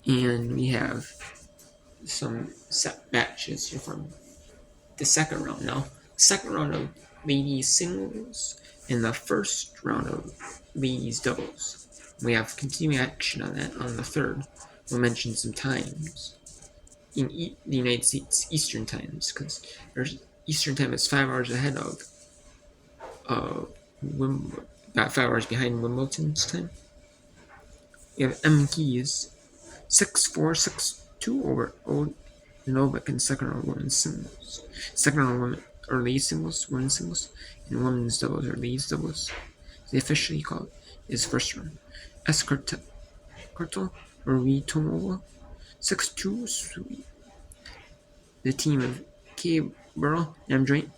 And we have some set matches here from the second round now. Second round of ladies singles and the first round of ladies doubles. We have continuing action on that on the third. We'll mention some times in the United States Eastern times because Eastern time is 5 hours ahead of about 5 hours behind Wimbledon's time. We have M. Keys 6-4, 6-2 over Old Novak in second round women's singles. Second round women or ladies singles, women's singles, and women's doubles or ladies doubles. They officially call it is first round. S. Kurtel Marie Tomova 6-2 Sweet. The team of K. Burrell and M. Joint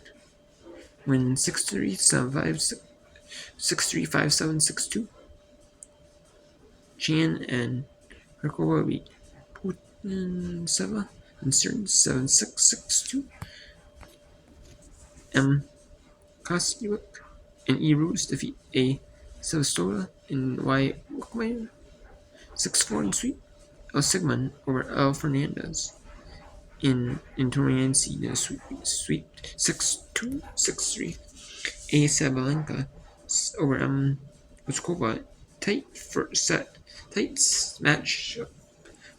win 6-3, 7-5, 6-3, 5-7, 6-2. Chan and Herkova beat Putintseva and Stern 7-6, 6-2. M. Kostyuk and E. Ruse defeat A. Sevastova and Y. Wickmeyer 6-4 in sweep. El Sigmund over El Fernandez in Toriansi the sweep 6-2, 6-3. A. Sabalenka over M. Voskova tight first set. Tight match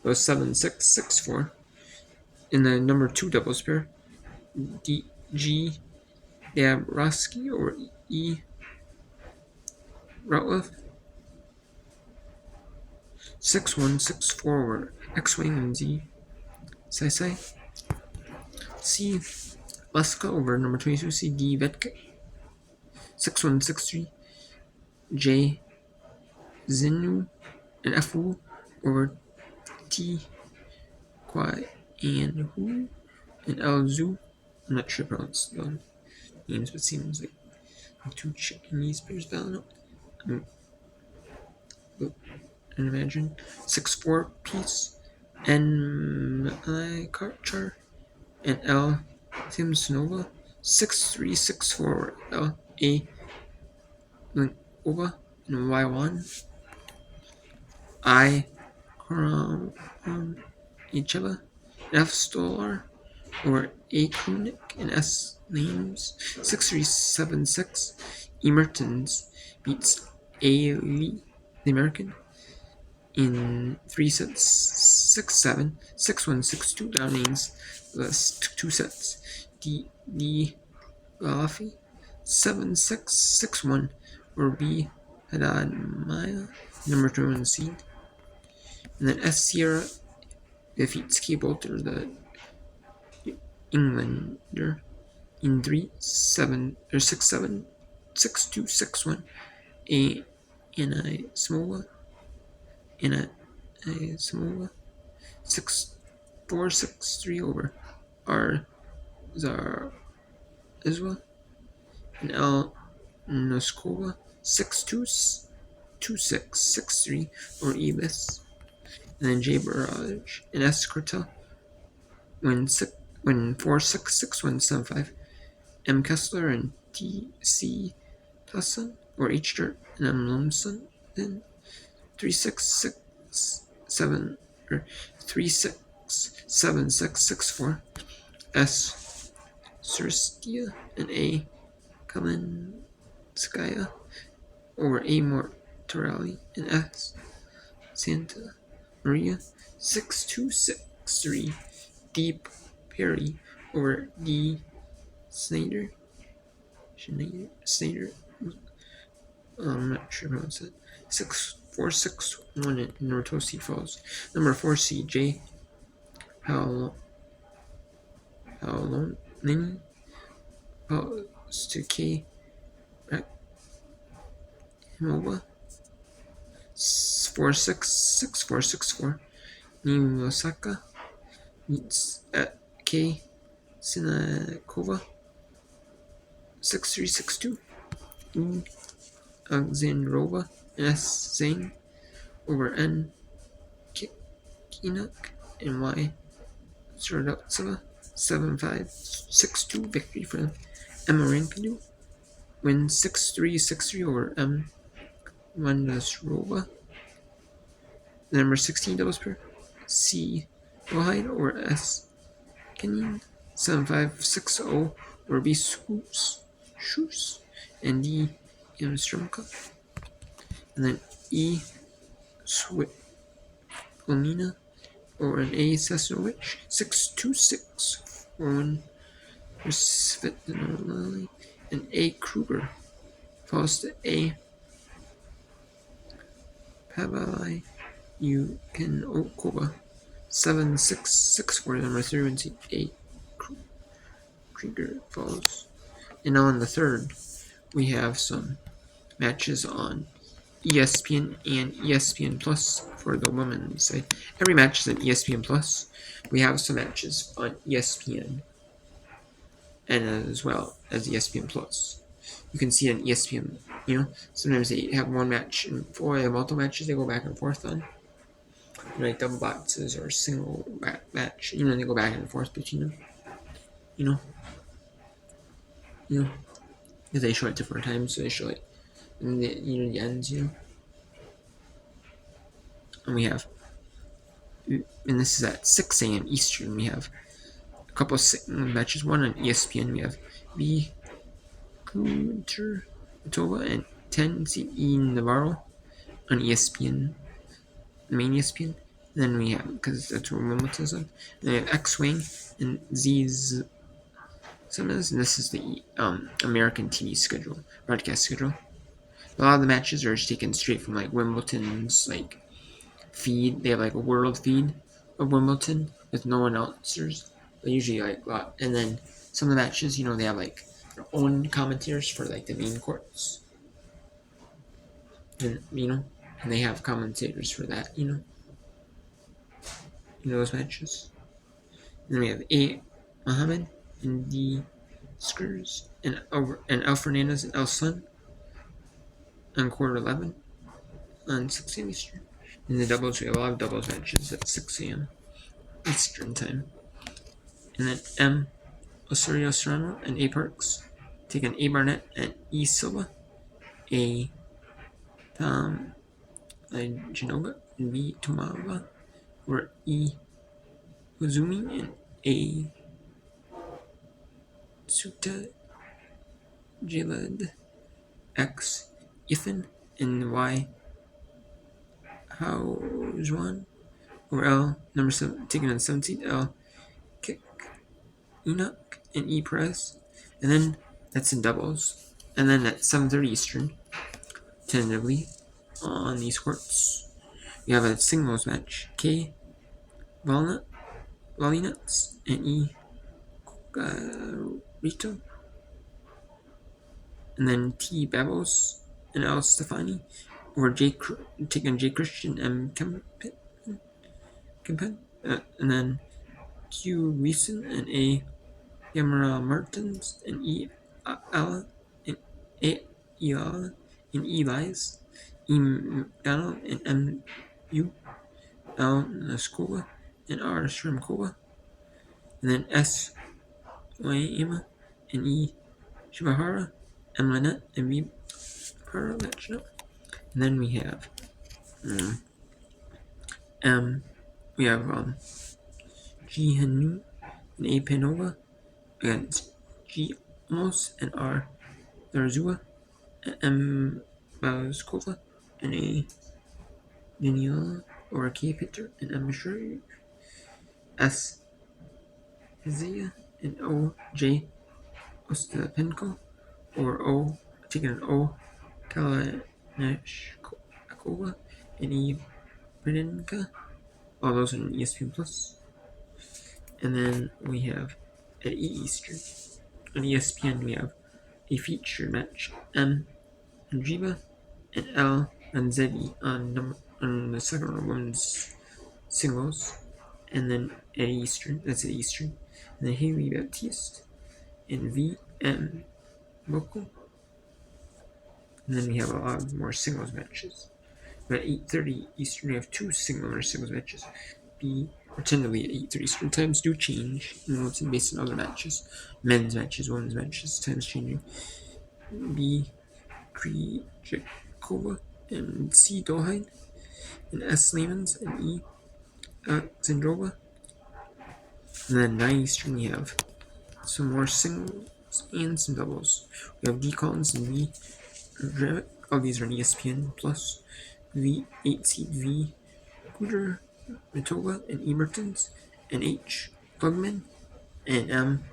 was 7-6, 6-4. In the number 2 doubles pair, G. Dabrowski over E. Rutleff 6-1, 6-4 over X-Wing and Z. Sai. C. Leska over number 22, C. D. Vetke 6-1, 6-3. J. Zinu and F. Wu over T. Kwai and Hu and L. Zhu. I'm not sure about the names, but it seems like two Chinese players battling out. And imagine 6-4 piece N. Karchar and L. Timsnova 6-3, 6-4 L. A. Linkova and Y1. I. Icheva F. Stolar over A. Kunik and S. Names 6-3, 7-6. E. Mertens beats A. Lee, the American, in 3 sets 6-7, 6-1, 6-2. Downings last 2 sets. D. Laffy 7-6, 6-1 or B. Haddad Maya, number 2 in the seed. And then S. Sierra defeats K. Bolter, the Englander, in 3-7 or 6-7, 6-2, 6-1. A. Anna Samoa 6-4, 6-3 over R. Zar Iswa and L. Noskova 6-2, 2-6, 6-3 over Ebis. And then J. Barrage and S. Cortel win 4-6, 6-1, 7-5. M. Kessler and T.C. Tusson or H. Dirt and M. Lumson then 3-6, 6-7 or 3-6, 7-6, 6-4. S. Surstia and A. Kalinskaya over A. Mortarelli and S. Santa Maria 6-2, 6-3. Deep Perry over D. Snyder. I'm not sure how it's 6-4, 6-1 in Nortosi Falls. Number 4 C. J. Nini Paus to K. Himova 4-6, 6-4, 6-4. Nimusaka meets at K. Sinakova 6-3, 6-2. Alexandrova and S. Zhang over N. Kinuk and Y. Sardovtseva 7-5, 6-2 victory for them. Emma Rankadu wins 6-3, 6-3 over M. Vandasrova. The number 16 doubles pair C. Wide or S. Canyon 7560 or B. Shoes and D. Imstrumka. And then E. Switlamina or an A. Sesowich 626 or one Svetlanoli and A. Kruger follows to A. Pavali Yukenokova 7664 number 318 Krieger follows. And on the third, we have some matches on ESPN and ESPN Plus for the women's side. Every match is on ESPN Plus. We have some matches on ESPN and as well as ESPN Plus. You can see on ESPN, sometimes they have one match and for multiple matches they go back and forth on. Like double boxes or single match, they go back and forth between them. Because they show it different times, so they show it in the ends, And we have, and this is at 6 a.m. Eastern. We have a couple of matches. One on ESPN. We have B. Kudermetova and 10 C.E. Navarro on ESPN, the main ESPN. And then we have, because that's where Wimbledon's on. Then we have X-Wing and Z's. And this is the American TV schedule, broadcast schedule. A lot of the matches are just taken straight from like Wimbledon's like feed. They have like a world feed of Wimbledon with no announcers. But usually like a lot. And then some of the matches, they have like their own commentators for like the main courts. And and they have commentators for that, those matches. And then we have A. Muhammad and D. Skurs and L. Fernandez and L. Sun on quarter 11 on 6 a.m. Eastern. In the doubles, we have a lot of doubles matches at 6 a.m. Eastern time. And then M. Osorio Serrano and A. Parks take on A. Barnett and E. Silva, A. Tom Genova and B. Tomava, or E. Uzumi and A. Suta Jalad, X. Ethan and Y. Haojuan, or L. number 7, taken on 17th, L. Kick Enoch and E. Perez. And then that's in doubles. And then at 7:30 Eastern, tentatively, on these courts, we have a singles match. K. Valinuts and E. Rito. And then T. Babos and L. Stefani, or taking J. Christian M. Kempen. And then Q. Reeson and A. Yamara Martins and E. Ala and A. Eala and E. Lies. E. McDonald and M. U. L. Naskova and R. Shrimkova. And then S. Wayama and E. Shibahara, M. Lynette and B. Hara matched up. And then we have G. Hanu and A. Panova against G. Amos and R. Larzua and M. Bazkova and A. Daniela or K. Peter and M. Shuri, S. Isaiah and O. J. Ostapenko or O. taking an O. Kalanashkova and E. Bridenka. All those are in ESPN Plus. And then we have at E Eastern. On ESPN we have a feature match. M. Andriba and L. Ranzetti on the second round women's singles. And then at Eastern, that's at Eastern. And then Haley Baptiste and V. M. Boko. And then we have a lot more singles matches. But at 8:30 Eastern, we have two singles matches. Tentatively at 8:30 Eastern, times do change. It's based on other matches. Men's matches, women's matches, times changing. B. Krejcikova and C. Dolhide and S. Lamans and E. Alexandrova. And then 9 Eastern, we have some more singles and some doubles. We have D. Collins and V. Revick. All these are on ESPN Plus. V. 8 seed V. Guder, Matova, and Emertons. And H. Klugman. And M.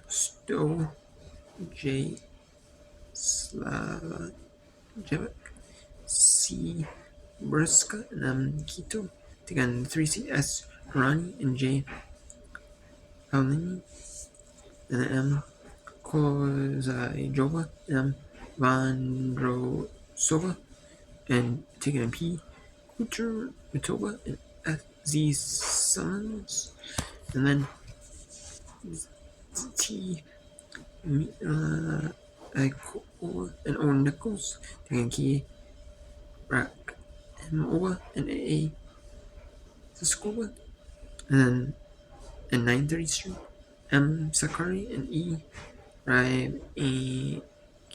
Stowe. J. Slavajevic. C. Briska, and M. Kito. Again, 3 seed S. Harani and J. Paulini. And then M. Kozajova, M. Vondrosova, and taking a P. Kucher, Mitova, and Z. Summons, and then T. Ikola, and O. Nichols, taking K. Rak, M. Ola, and A. Saskova, and then in 930 Street, M. Sakari, and E. Rybakina,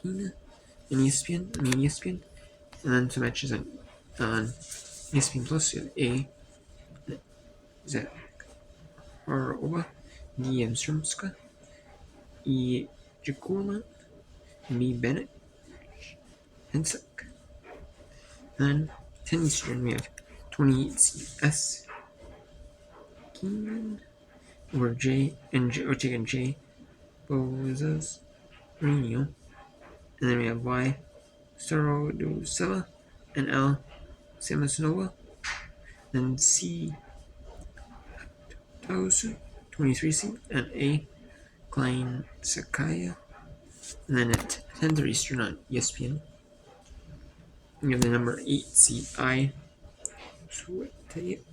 and ESPN, and then some matches on ESPN Plus. You have A. Zakharova, D. Strumska, E. Jakulma, B. Bennett, Hensek. Then 10 Eastern, we have 28 CS Keenan, or J. and J. Ochik and J. Bozas Reno. And then we have Y. Staroduseva, and L. Samasnova. Then C. Tosu, 23 seed, and A. Klein Sakaya. And then at 10:30 Eastern on ESPN, we have the number 8 seed I. Swiatek,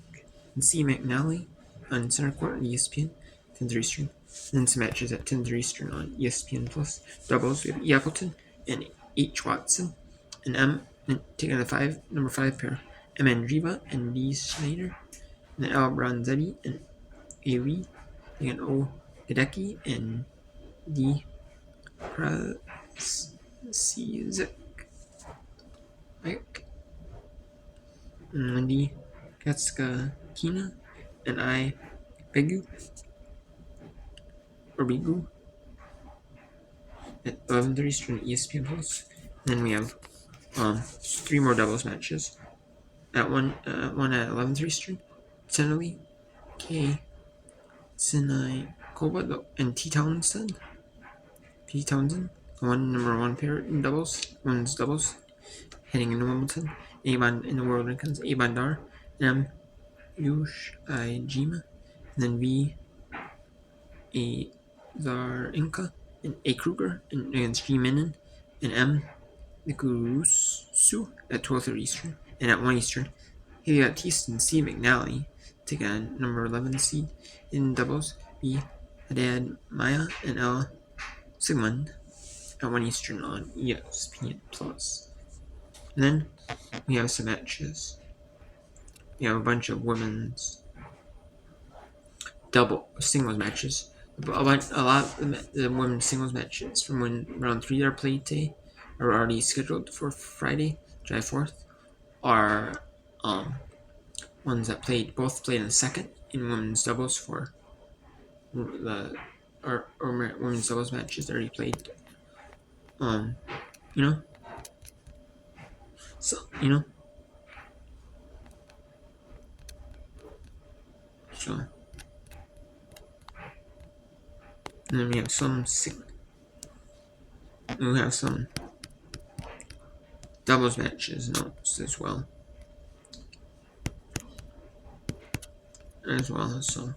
and C. McNally on center court on ESPN, 10:30 Eastern. And then some matches at 10:30 Eastern on ESPN Plus. Doubles, we have E. Appleton and H. Watson, and M. And taking the number 5 pair, M. Andriva and D. Schneider, and then L. Bronzetti and A. Lee, taking O. Hideki and D. Prasizek, and D. Katskakina, and I. Bigu at 11:30 Eastern ESPN Plus. And then we have 3 more doubles matches. At one at 11:30 Eastern, Tenali, K. Sinai Koba, and T. Townsend. Number 1 pair in women's doubles, heading into Wimbledon. Avon in the world rankings, A. Bandar, M. Yush Jima, and then V. A. Zarinka, and A. Kruger, and against G. Minin, and M. Nikurusu at 12:30 Eastern, and at 1 Eastern, Haley Baptiste and C. McNally take on number 11 seed in doubles, B. Haddad Maya and L. Sigmund at 1 Eastern on ESPN Plus. And then we have some matches. We have a bunch of women's singles matches. A lot of the women's singles matches from when round 3 are played today are already scheduled for Friday, July 4th, are ones that both played in the second in women's doubles for or women's doubles matches that already played. So and then we have some doubles matches notes as well. So